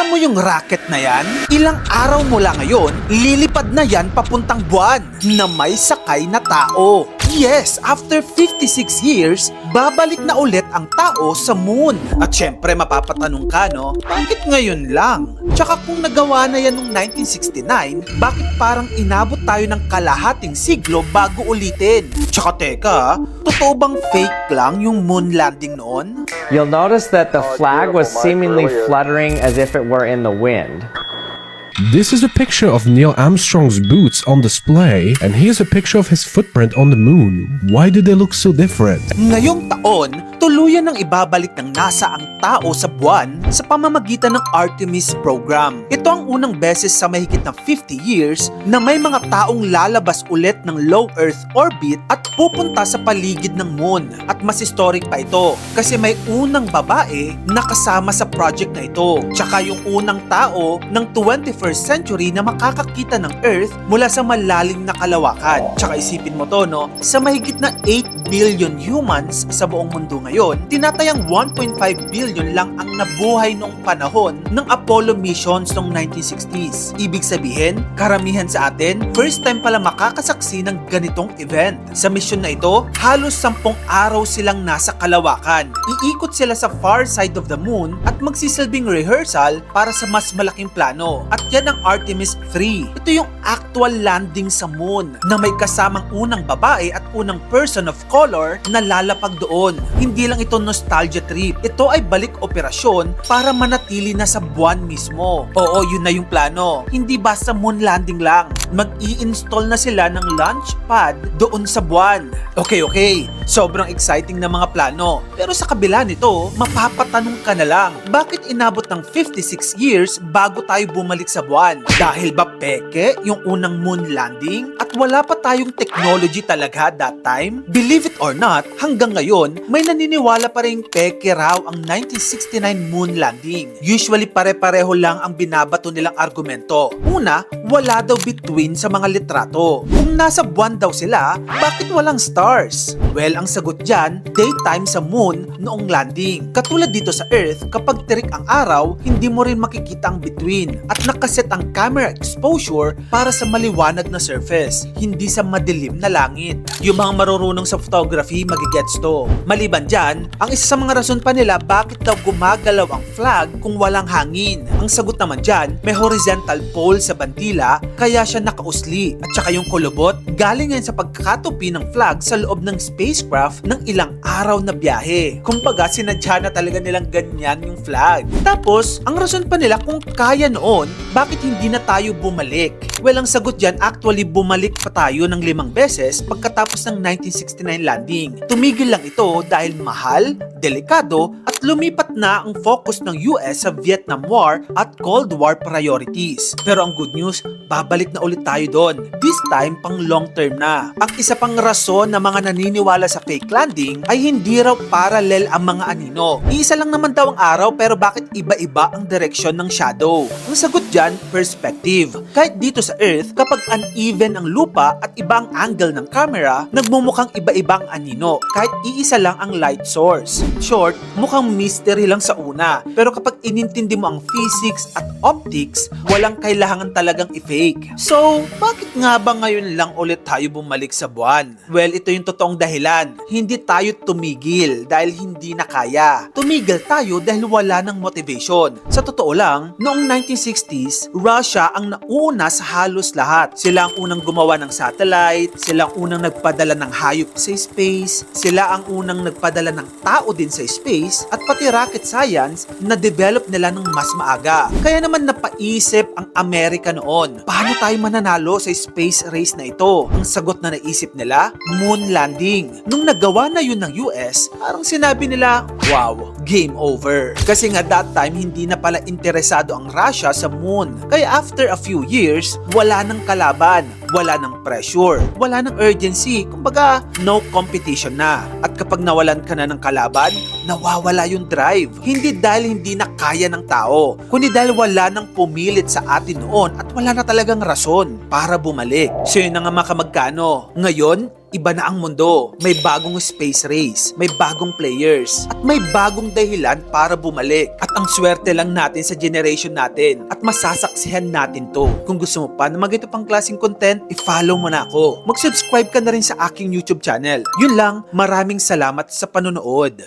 Nakita mo yung rocket na yan? Ilang araw mula ngayon, lilipad na yan papuntang buwan na may sakay na tao. Yes, after 56 years, babalik na ulit ang tao sa moon. At syempre mapapatanong ka, no? Bakit ngayon lang? Tsaka kung nagawa na yan noong 1969, bakit parang inabot tayo ng kalahating siglo bago ulitin? Tsaka teka, totoo bang fake lang yung moon landing noon? You'll notice that the flag was seemingly fluttering as if it were in the wind. This is a picture of Neil Armstrong's boots on display, and here's a picture of his footprint on the moon. Why do they look so different? Ngayong taon, tuluyan ng ibabalik ng NASA ang tao sa buwan sa pamamagitan ng Artemis program. Ito ang unang beses sa mahigit na 50 years na may mga taong lalabas ulit ng low Earth orbit at pupunta sa paligid ng moon. At mas historic pa ito kasi may unang babae na kasama sa project na ito. Tsaka yung unang tao ng 21st century na makakakita ng Earth mula sa malalim na kalawakan. Tsaka isipin mo to, no? Sa mahigit na 8 billion humans sa buong mundo ngayon, tinatayang 1.5 billion lang ang nabuhay noong panahon ng Apollo missions noong 1960s. Ibig sabihin, karamihan sa atin, first time pala makakasaksi ng ganitong event. Sa mission na ito, halos 10 araw silang nasa kalawakan. Iikot sila sa far side of the moon at magsisilbing rehearsal para sa mas malaking plano. At yan ang Artemis 3. Ito yung actual landing sa moon na may kasamang unang babae at unang person of color na lalapag doon. Hindi lang ito nostalgia trip. Ito ay balik operasyon para manatili na sa buwan mismo. Oo, yun na yung plano. Hindi basta moon landing lang. Mag-i-install na sila ng launch pad doon sa buwan. Okay. Sobrang exciting na mga plano. Pero sa kabila nito, mapapatanong ka na lang, bakit inabot ng 56 years bago tayo bumalik sa buwan? Dahil ba peke yung unang moon landing? At wala pa tayong technology talaga that time? Believe it or not, hanggang ngayon, may naniniwala pa rin peke raw ang 1969 moon landing. Usually pare-pareho lang ang binabato nilang argumento. Una, wala daw between sa mga litrato. Kung nasa buwan daw sila, bakit walang stars? Well, ang sagot dyan, daytime sa moon noong landing. Katulad dito sa Earth, kapag tirik ang araw, hindi mo rin makikita ang between at nakaset ang camera exposure para sa maliwanag na surface, hindi sa madilim na langit. Yung mga marurunong sa photography, magigets to. Maliban dyan, ang isa sa mga rason pa nila bakit daw gumagalaw ang flag kung walang hangin. Ang sagot naman dyan, may horizontal pole sa bandila, kaya siya nakausli. At saka yung kulubot, galing yan sa pagkatupi ng flag sa loob ng spacecraft ng ilang araw na biyahe. Kumbaga, sinadya na talaga nilang ganyan yung flag. Tapos, ang rason pa nila kung kaya noon, bakit hindi na tayo bumalik? Well, ang sagot dyan, actually bumalik pa tayo ng 5 beses pagkatapos ng 1969 landing. Tumigil lang ito dahil mahal, delikado, at lumipat na ang focus ng US sa Vietnam War at Cold War priorities. Pero ang good news, babalik na ulit tayo doon. This time, pang long term na. Ang isa pang rason na mga naniniwala sa fake landing ay hindi raw parallel ang mga anino. Iisa lang naman daw ang araw pero bakit iba-iba ang direksyon ng shadow? Ang sagot dyan, perspective. Kahit dito sa Earth, kapag uneven ang lupa at iba ang angle ng camera, nagmumukhang iba-ibang anino kahit iisa lang ang light source. Short, mukhang mystery lang sa una. Pero kapag inintindi mo ang physics at optics, walang kailangan talagang i-fake. So, bakit nga ba ngayon lang ulit tayo bumalik sa buwan? Well, ito yung totoong dahilan. Hindi tayo tumigil dahil hindi na kaya. Tumigil tayo dahil wala ng motivation. Sa totoo lang, noong 1960s, Russia ang nauna sa halos lahat. Sila ang unang gumawa ng satellite, sila ang unang nagpadala ng hayop sa space, sila ang unang nagpadala ng tao din sa space, at pati rocket science na develop nila ng mas maaga. Kaya naman napaisip ang Amerika noon, paano tayo mananalo sa space race na ito? Ang sagot na naisip nila, moon landing. Nung nagawa na yun ng US, parang sinabi nila, wow, game over. Kasi nga that time, hindi na pala interesado ang Russia sa moon. Kaya after a few years, wala nang kalaban, wala nang pressure, wala nang urgency, kumbaga no competition na. At kapag nawalan ka na ng kalaban, nawawala yung drive. Hindi dahil hindi na kaya ng tao, kundi dahil wala nang pumilit sa atin noon at wala na talagang rason para bumalik. So yun na nga mga kamagkano. Ngayon, Iba na ang mundo. May bagong space race, may bagong players, at may bagong dahilan para bumalik. At ang swerte lang natin sa generation natin at masasaksihan natin to. Kung gusto mo pa na magito pang klaseng content, i-follow mo na ako. Mag-subscribe ka na rin sa aking YouTube channel. Yun lang, maraming salamat sa panonood.